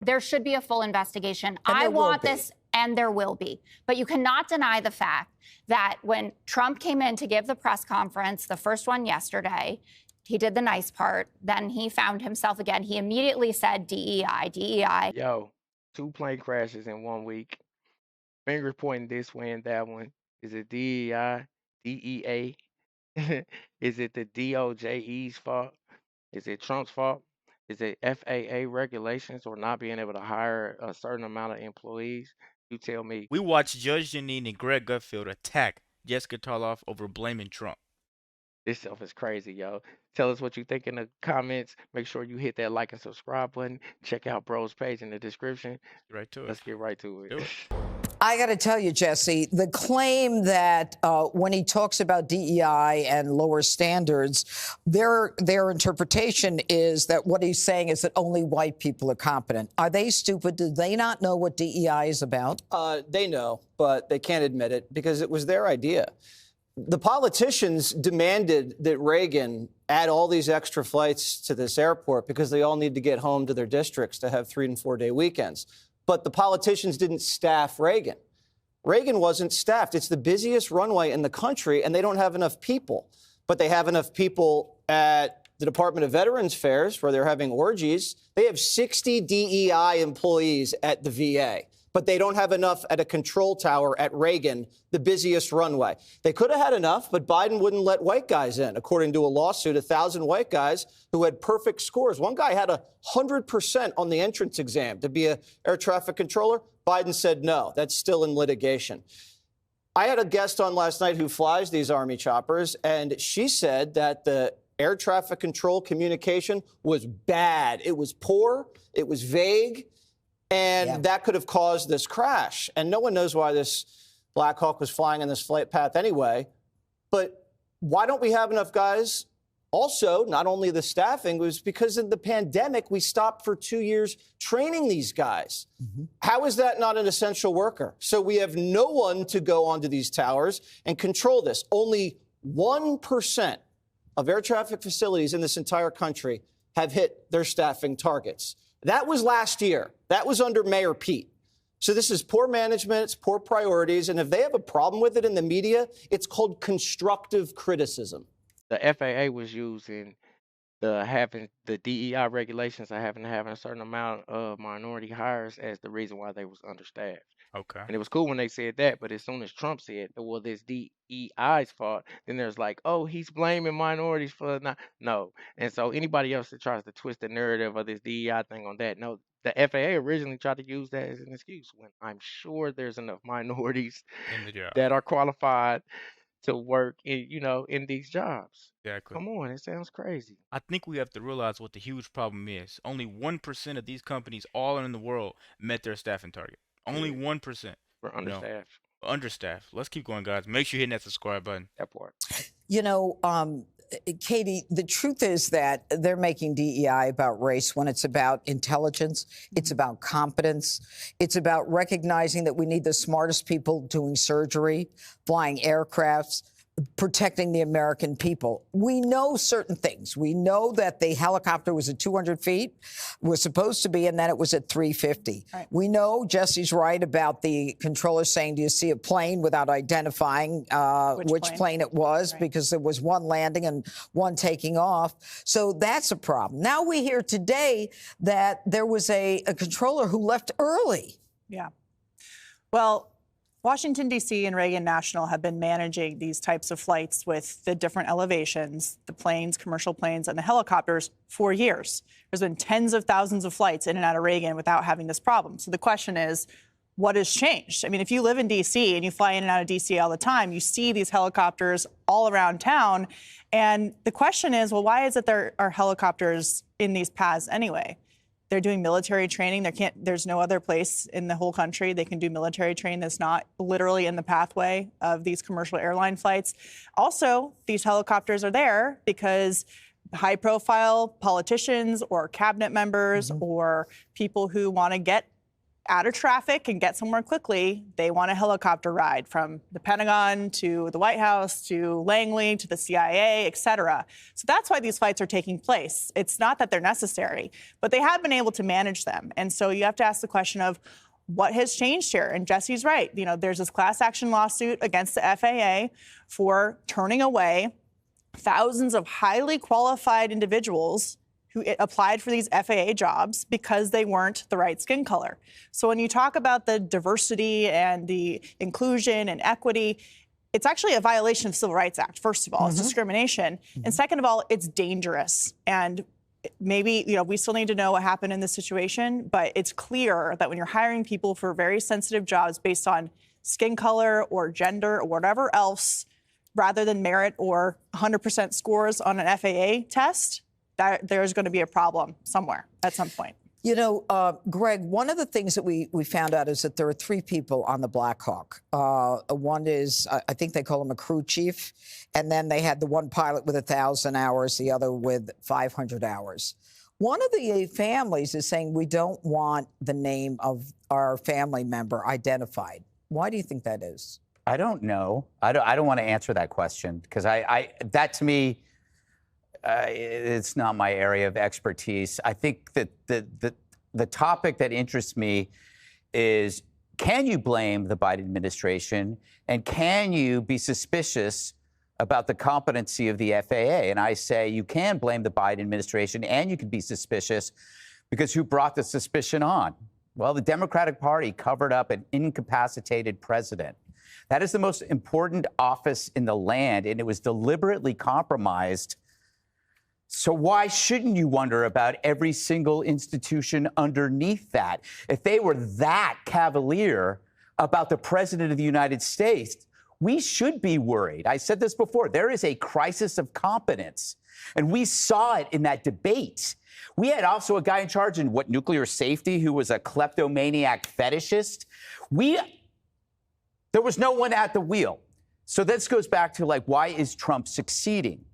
There should be a full investigation. And I there will want be. this, and there will be. But you cannot deny the fact that when Trump came in to give the press conference, the first one yesterday, he did the nice part. Then he found himself again. He immediately said DEI, DEI. Yo, 2 plane crashes in 1 week. Finger pointing this way and that one. Is it DEI, DEA? Is it the DOJE's fault? Is it Trump's fault? Is it FAA regulations or not being able to hire a certain amount of employees? You tell me. We watched Judge Jeanine and Greg Gutfeld attack Jessica Tarlov over blaming Trump. This stuff is crazy, yo. Tell us what you think in the comments. Make sure you hit that like and subscribe button. Check out Bro's page in the description. Right to it. Let's get right to it. Do it. I got to tell you, Jesse, the claim that when he talks about DEI and lower standards, their interpretation is that what he's saying is that only white people are competent. Are they stupid? Do they not know what DEI is about? They know, but they can't admit it because it was their idea. The politicians demanded that Reagan add all these extra flights to this airport because they all need to get home to their districts to have 3- and 4-day weekends. But the politicians didn't staff Reagan. Reagan wasn't staffed. It's the busiest runway in the country, and they don't have enough people. But they have enough people at the Department of Veterans Affairs, where they're having orgies. They have 60 DEI employees at the VA. But they don't have enough at a control tower at Reagan, the busiest runway. They could have had enough, but Biden wouldn't let white guys in. According to a lawsuit, 1,000 white guys who had perfect scores. One guy had 100% on the entrance exam to be an air traffic controller. Biden said no. That's still in litigation. I had a guest on last night who flies these Army choppers, and she said that the air traffic control communication was bad. It was poor. It was vague. And that could have caused this crash. And no one knows why this Black Hawk was flying in this flight path anyway. But why don't we have enough guys? Also, not only the staffing, was because of the pandemic, we stopped for 2 years training these guys. How is that not an essential worker? So we have no one to go onto these towers and control this. Only 1% of air traffic facilities in this entire country have hit their staffing targets. That was last year. That was under Mayor Pete. So this is poor management, it's poor priorities, and if they have a problem with it in the media, it's called constructive criticism. The FAA was using having the DEI regulations of having a certain amount of minority hires as the reason why they was understaffed. Okay. And it was cool when they said that, but as soon as Trump said, well, this DEI's fault, then there's like, oh, he's blaming minorities for not. No. And so anybody else that tries to twist the narrative of this DEI thing on that, no, the FAA originally tried to use that as an excuse when I'm sure there's enough minorities In the job. that are qualified to work in these jobs. Exactly. Come on, it sounds crazy. I think we have to realize what the huge problem is. Only 1% of these companies all in the world met their staffing target. Only 1%. We're understaffed. Understaffed. Let's keep going, guys. Make sure you hit that subscribe button. That part. You know, Katie, the truth is that they're making DEI about race when it's about intelligence, it's about competence, it's about recognizing that we need the smartest people doing surgery, flying aircrafts, protecting the American people. We know certain things. We know that the helicopter was at 200 feet, was supposed to be, and then it was at 350. Right. We know Jesse's right about the controller saying, do you see a plane, without identifying which plane it was, right, because there was one landing and one taking off. So that's a problem. Now we hear today that there was a controller who left early. Yeah. Well, Washington, D.C. and Reagan National have been managing these types of flights with the different elevations, the planes, commercial planes, and the helicopters for years. There's been tens of thousands of flights in and out of Reagan without having this problem. So the question is, what has changed? I mean, if you live in D.C. and you fly in and out of D.C. all the time, you see these helicopters all around town. And the question is, well, why is it there are helicopters in these paths anyway? They're doing military training. There's no other place in the whole country they can do military training that's not literally in the pathway of these commercial airline flights. Also, these helicopters are there because high-profile politicians or cabinet members or people who want to get out of traffic and get somewhere quickly, they want a helicopter ride from the Pentagon to the White House to Langley to the CIA, et cetera. So that's why these fights are taking place. It's not that they're necessary, but they have been able to manage them. And so you have to ask the question of what has changed here? And Jesse's right. You know, there's this class action lawsuit against the FAA for turning away thousands of highly qualified individuals who applied for these FAA jobs because they weren't the right skin color. So when you talk about the diversity and the inclusion and equity, it's actually a violation of the Civil Rights Act, first of all. It's discrimination. And second of all, it's dangerous. And maybe, you know, we still need to know what happened in this situation, but it's clear that when you're hiring people for very sensitive jobs based on skin color or gender or whatever else, rather than merit or 100% scores on an FAA test, that there's going to be a problem somewhere at some point. You know, Greg, one of the things that we found out is that there are 3 people on the Black Hawk. One is, I think they call him a crew chief, and then they had the one pilot with 1,000 hours, the other with 500 hours. One of the families is saying we don't want the name of our family member identified. Why do you think that is? I don't know. I don't want to answer that question because that to me, it's not my area of expertise. I think that the topic that interests me is, can you blame the Biden administration and can you be suspicious about the competency of the FAA? And I say you can blame the Biden administration and you can be suspicious because who brought the suspicion on? Well, the Democratic Party covered up an incapacitated president. That is the most important office in the land, and it was deliberately compromised. So why shouldn't you wonder about every single institution underneath that? If they were that cavalier about the president of the United States, we should be worried. I said this before. There is a crisis of competence, and we saw it in that debate. We had also a guy in charge in nuclear safety who was a kleptomaniac fetishist. There was no one at the wheel. So this goes back to, like, why is Trump succeeding?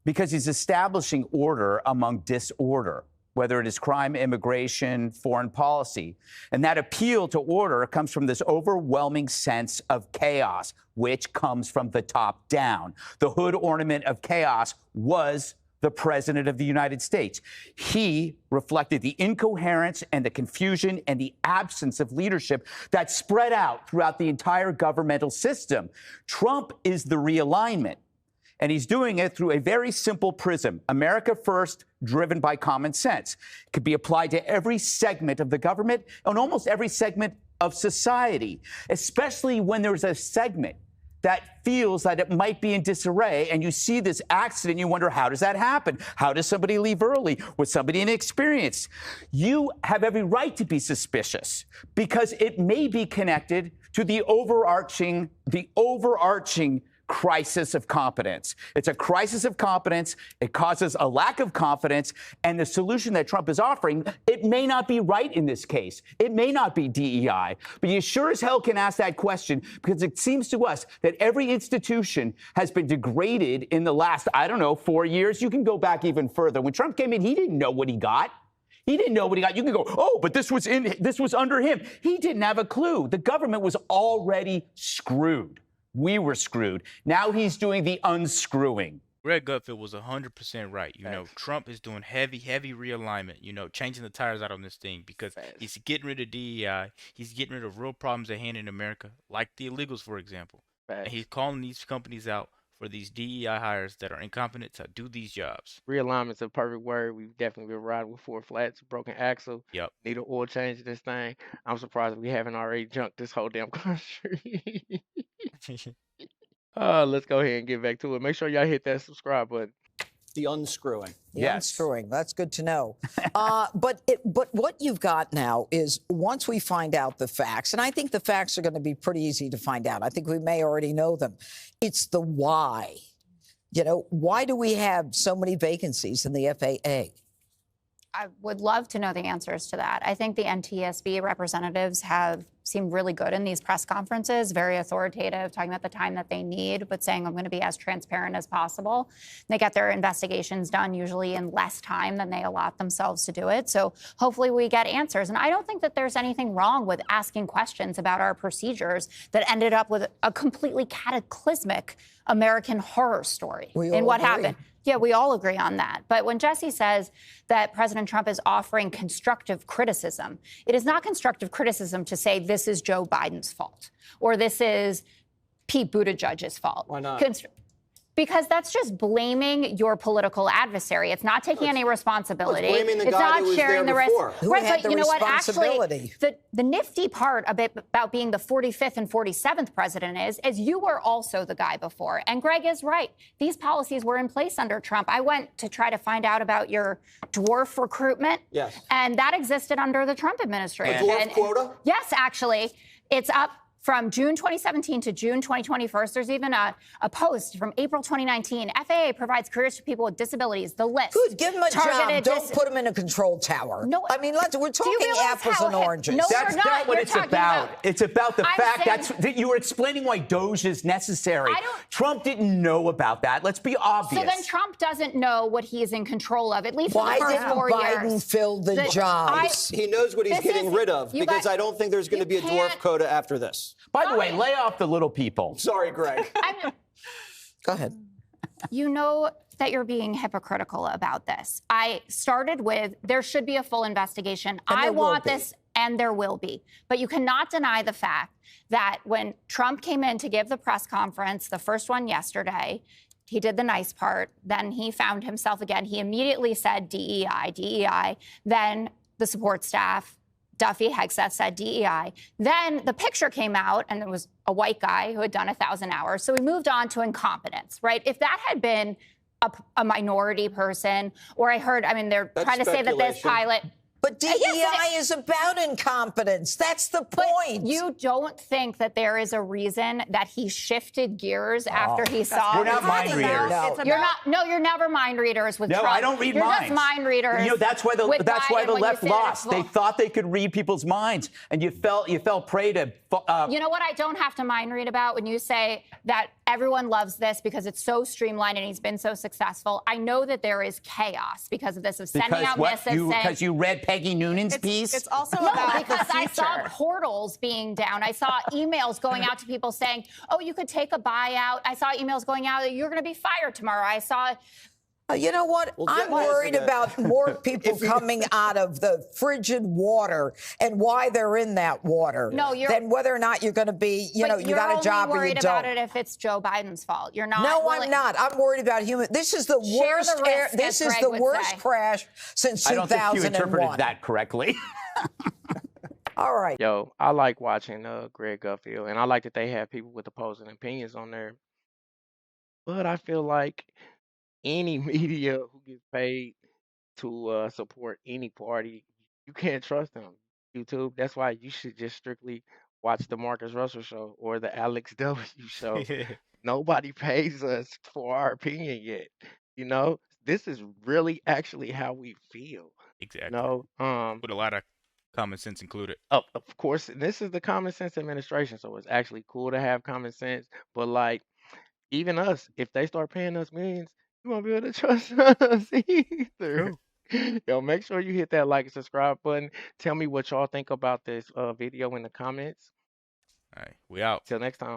Because he's establishing order among disorder, whether it is crime, immigration, foreign policy. And that appeal to order comes from this overwhelming sense of chaos, which comes from the top down. The hood ornament of chaos was the president of the United States. He reflected the incoherence and the confusion and the absence of leadership that spread out throughout the entire governmental system. Trump is the realignment. And he's doing it through a very simple prism. America first, driven by common sense. It could be applied to every segment of the government and almost every segment of society, especially when there's a segment that feels that it might be in disarray, and you see this accident, you wonder, how does that happen? How does somebody leave early? Was somebody inexperienced? You have every right to be suspicious because it may be connected to the overarching crisis of competence. It's a crisis of competence. It causes a lack of confidence. And the solution that Trump is offering, it may not be right in this case. It may not be DEI. But you sure as hell can ask that question because it seems to us that every institution has been degraded in the last, 4 years. You can go back even further. When Trump came in, he didn't know what he got. He didn't know what he got. You can go, oh, but this was under him. He didn't have a clue. The government was already screwed. We were screwed. Now he's doing the unscrewing. Greg Gutfeld was 100% right. You know, Trump is doing heavy realignment, changing the tires out on this thing because he's getting rid of DEI. He's getting rid of real problems at hand in America, like the illegals, for example. And he's calling these companies out for these DEI hires that are incompetent to do these jobs. Realignment's a perfect word. We've definitely been riding with 4 flats, broken axle. Yep. Need an oil change in this thing. I'm surprised we haven't already junked this whole damn country. Let's go ahead and get back to it. Make sure y'all hit that subscribe button. The unscrewing. The unscrewing. That's good to know. But what you've got now is once we find out the facts, and I think the facts are going to be pretty easy to find out. I think we may already know them. It's the why. Why do we have so many vacancies in the FAA? I would love to know the answers to that. I think the NTSB representatives have seem really good in these press conferences, very authoritative, talking about the time that they need, but saying I'm going to be as transparent as possible. They get their investigations done usually in less time than they allot themselves to do it. So hopefully we get answers. And I don't think that there's anything wrong with asking questions about our procedures that ended up with a completely cataclysmic American horror story in what happened. Yeah, we all agree on that. But when Jesse says that President Trump is offering constructive criticism, it is not constructive criticism to say this is Joe Biden's fault or this is Pete Buttigieg's fault. Why not? Because that's just blaming your political adversary. It's not taking any responsibility. It's blaming the it's guy not who was sharing there the risk. before. Who Right, had but the you know what? Actually, responsibility? the nifty part about being the 45th and 47th president is you were also the guy before. And Greg is right. These policies were in place under Trump. I went to try to find out about your dwarf recruitment. Yes. And that existed under the Trump administration. A dwarf quota? Yes, actually. It's up from June 2017 to June 2021. There's even a post from April 2019. FAA provides careers to people with disabilities. The list. Good, give them a job. Targeted Don't put them in a control tower. No, I mean, we're do you talking realize apples how and hip- oranges. No, That's you're not what You're it's talking about. It's about the I'm fact saying- that you were explaining why Doge is necessary. I don't- Trump didn't know about that. Let's be obvious. So then Trump doesn't know what he is in control of, at least Why for the first didn't 4 Biden years. fill the jobs? He knows what he's This getting is- rid of you because guys- I don't think there's going to you be a dwarf can't- quota after this. By the way, lay off the little people. Sorry, Greg. Go ahead. You know that you're being hypocritical about this. I started with there should be a full investigation. I there will want be. this, and there will be. But you cannot deny the fact that when Trump came in to give the press conference, the first one yesterday, he did the nice part. Then he found himself again. He immediately said DEI, DEI. Then the support staff, Duffy, Hegseth said DEI. Then the picture came out, and there was a white guy who had done 1,000 hours. So we moved on to incompetence, right? If that had been a minority person, or I heard, I mean, they're That's trying to say that this speculation. pilot. But DEI yes, is about incompetence. That's the But point. you don't think that there is a reason that he shifted gears after he saw? We're not mind readers. No. You're not. No, you're never mind readers with No, Trump. I don't read you're minds. Just mind readers. You know, that's why the with Biden the when you left say that lost. it's They full. thought they could read people's minds, and you fell prey to. You know what I don't have to mind read about when you say that everyone loves this because it's so streamlined and he's been so successful. I know that there is chaos because of this, of sending out missives saying. Because you read Peggy Noonan's piece. It's also No, about because the I saw future. portals being down. I saw emails going out to people saying, oh, you could take a buyout. I saw emails going out that you're going to be fired tomorrow. I saw. You know what? Well, I'm Jen has worried that. about more people coming out of the frigid water and why they're in that water No, you're- than whether or not you're going to be, you know, you got a job You're or you only worried about don't. it if it's Joe Biden's fault. You're not. No, willing- I'm not. I'm worried about human. This is the Share worst. the risk, This as is Greg the would worst say. crash since I don't think you 2001. interpreted that correctly. All right. Yo, I like watching Greg Gutfeld, and I like that they have people with opposing opinions on there. But I feel like any media who gets paid to support any party, you can't trust them. YouTube. That's why you should just strictly watch the Marcus Russell show or the Alex W show. Nobody pays us for our opinion yet. You know, this is really actually how we feel. Exactly. You know, With a lot of common sense included. of course, this is the common sense administration, so it's actually cool to have common sense. But like, even us, if they start paying us millions, you won't be able to trust us either. Yo, make sure you hit that like and subscribe button. Tell me what y'all think about this video in the comments. All right, we out. Till next time.